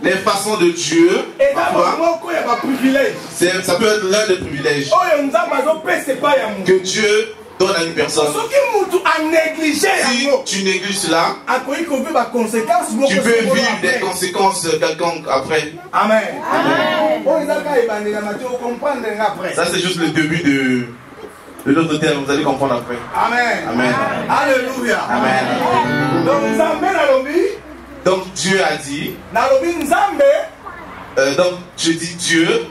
Les façons de Dieu, ça peut être l'un des privilèges que Dieu donne à une personne. Si tu négliges cela, tu peux vivre des conséquences quelconques après. Amen. Ça c'est juste le début de notre terme, vous allez comprendre après. Amen. Amen. Alléluia. Amen. Donc Dieu a dit. Donc je dis Dieu.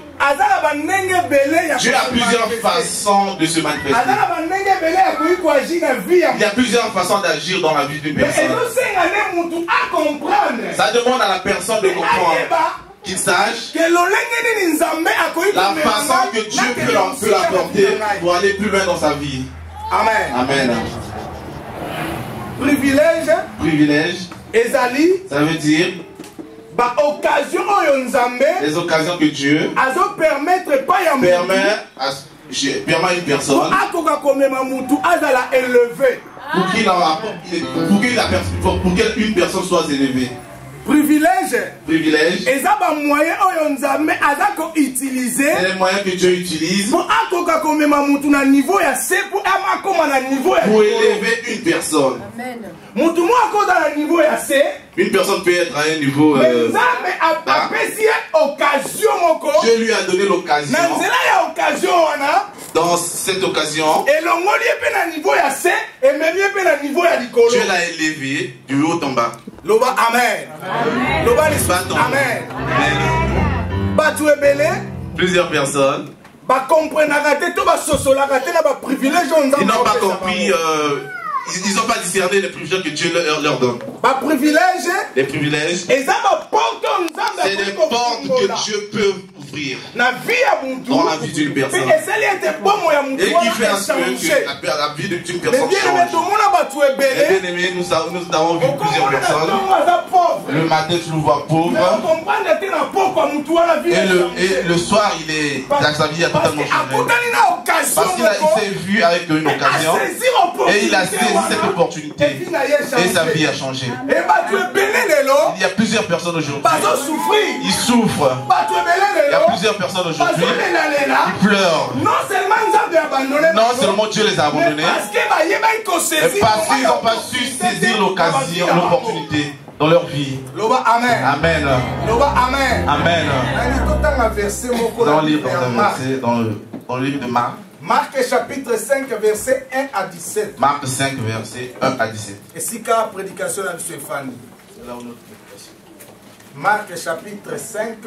Dieu a plusieurs façons de se manifester. Il y a plusieurs façons d'agir dans la vie d'une personne. Ça demande à la personne de comprendre, qu'il sache la façon que Dieu peut l'apporter pour aller plus loin dans sa vie. Amen. Amen. Privilège. Privilège. Ça veut dire les occasions que Dieu permet à une personne pour qu'une personne soit élevée. Privilège. Privilège. C'est les moyens que Dieu utilise pour élever une personne. Une personne peut être à un niveau Dieu lui a donné l'occasion. Dans cette occasion, Dieu l'a élevé du haut en bas. Loba amen. Loba amen. Plusieurs personnes ils n'ont pas compris, ils n'ont pas discerné les privilèges que Dieu leur donne. Les privilèges, c'est des portes que Dieu peut ouvrir dans la vie d'une personne et qui fait un peu que la vie d'une personne change. Et bien aimé, nous avons vu plusieurs personnes. Le matin tu le vois pauvre et le soir sa vie a totalement changé parce qu'il s'est vu avec une occasion et il a saisi cette opportunité et sa vie a changé. Il y a plusieurs personnes aujourd'hui, ils souffrent. Il y a plusieurs personnes aujourd'hui qui pleurent. Non seulement Dieu les a abandonnés, mais parce qu'ils n'ont pas su saisir l'occasion, l'opportunité dans leur vie. Amen. Amen. Amen. Dans le livre de Marc. Marc chapitre 5 verset 1 à 17. Marc 5 verset 1 à 17. Et si car prédication à M. Fanny. Marc chapitre 5.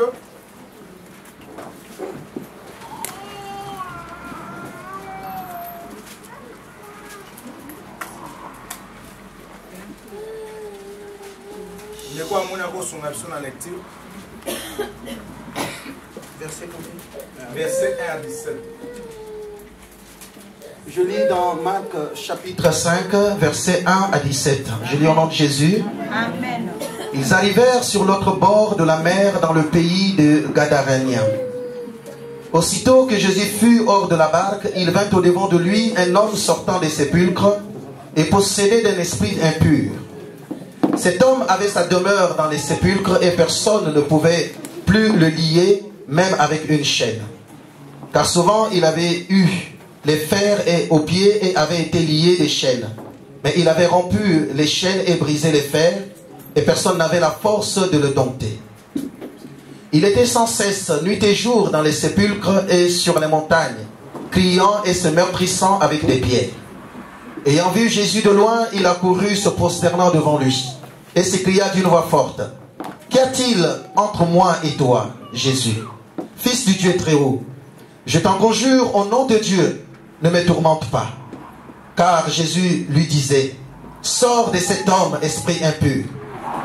Verset 1 à 17. Je lis dans Marc chapitre 5, verset 1 à 17. Je lis au nom de Jésus. Amen. Ils arrivèrent sur l'autre bord de la mer dans le pays de Gadaréniens. Aussitôt que Jésus fut hors de la barque, il vint au-devant de lui un homme sortant des sépulcres et possédé d'un esprit impur. Cet homme avait sa demeure dans les sépulcres et personne ne pouvait plus le lier, même avec une chaîne. Car souvent il avait eu les fers aux pieds et avait été lié des chaînes. Mais il avait rompu les chaînes et brisé les fers, et personne n'avait la force de le dompter. Il était sans cesse, nuit et jour, dans les sépulcres et sur les montagnes, criant et se meurtrissant avec des pierres. Ayant vu Jésus de loin, il accourut se prosternant devant lui, et s'écria d'une voix forte: Qu'y a-t-il entre moi et toi, Jésus, Fils du Dieu très haut? Je t'en conjure au nom de Dieu, ne me tourmente pas. Car Jésus lui disait: Sors de cet homme, esprit impur.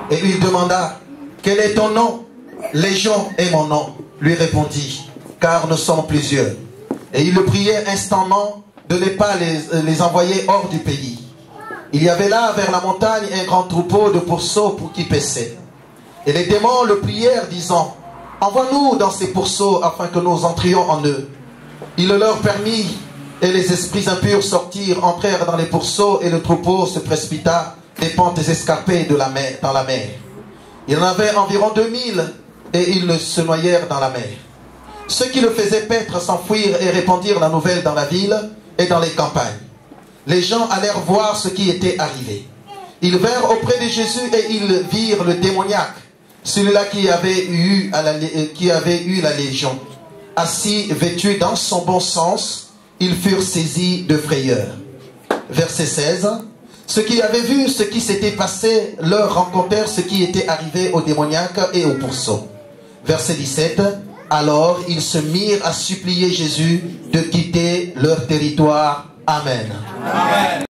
Et il demanda: Quel est ton nom? Légion est mon nom, lui répondit, car nous sommes plusieurs. Et il le priait instamment de ne pas les envoyer hors du pays. Il y avait là vers la montagne un grand troupeau de pourceaux pour qui paissaient. Et les démons le prièrent disant: Envoie-nous dans ces pourceaux afin que nous entrions en eux. Il le leur permit, et les esprits impurs sortirent, entrèrent dans les pourceaux, et le troupeau se précipita des pentes escarpées de la mer, dans la mer. Il y en avait environ 2000 et ils se noyèrent dans la mer. Ceux qui le faisaient paître s'enfuirent et répandirent la nouvelle dans la ville et dans les campagnes. Les gens allèrent voir ce qui était arrivé. Ils vinrent auprès de Jésus et ils virent le démoniaque, celui-là qui avait eu la légion. Assis, vêtu dans son bon sens, ils furent saisis de frayeur. Verset 16. Ceux qui avaient vu ce qui s'était passé leur racontèrent ce qui était arrivé au démoniaque et au pourceau. Verset 17. Alors ils se mirent à supplier Jésus de quitter leur territoire. Amen. Amen.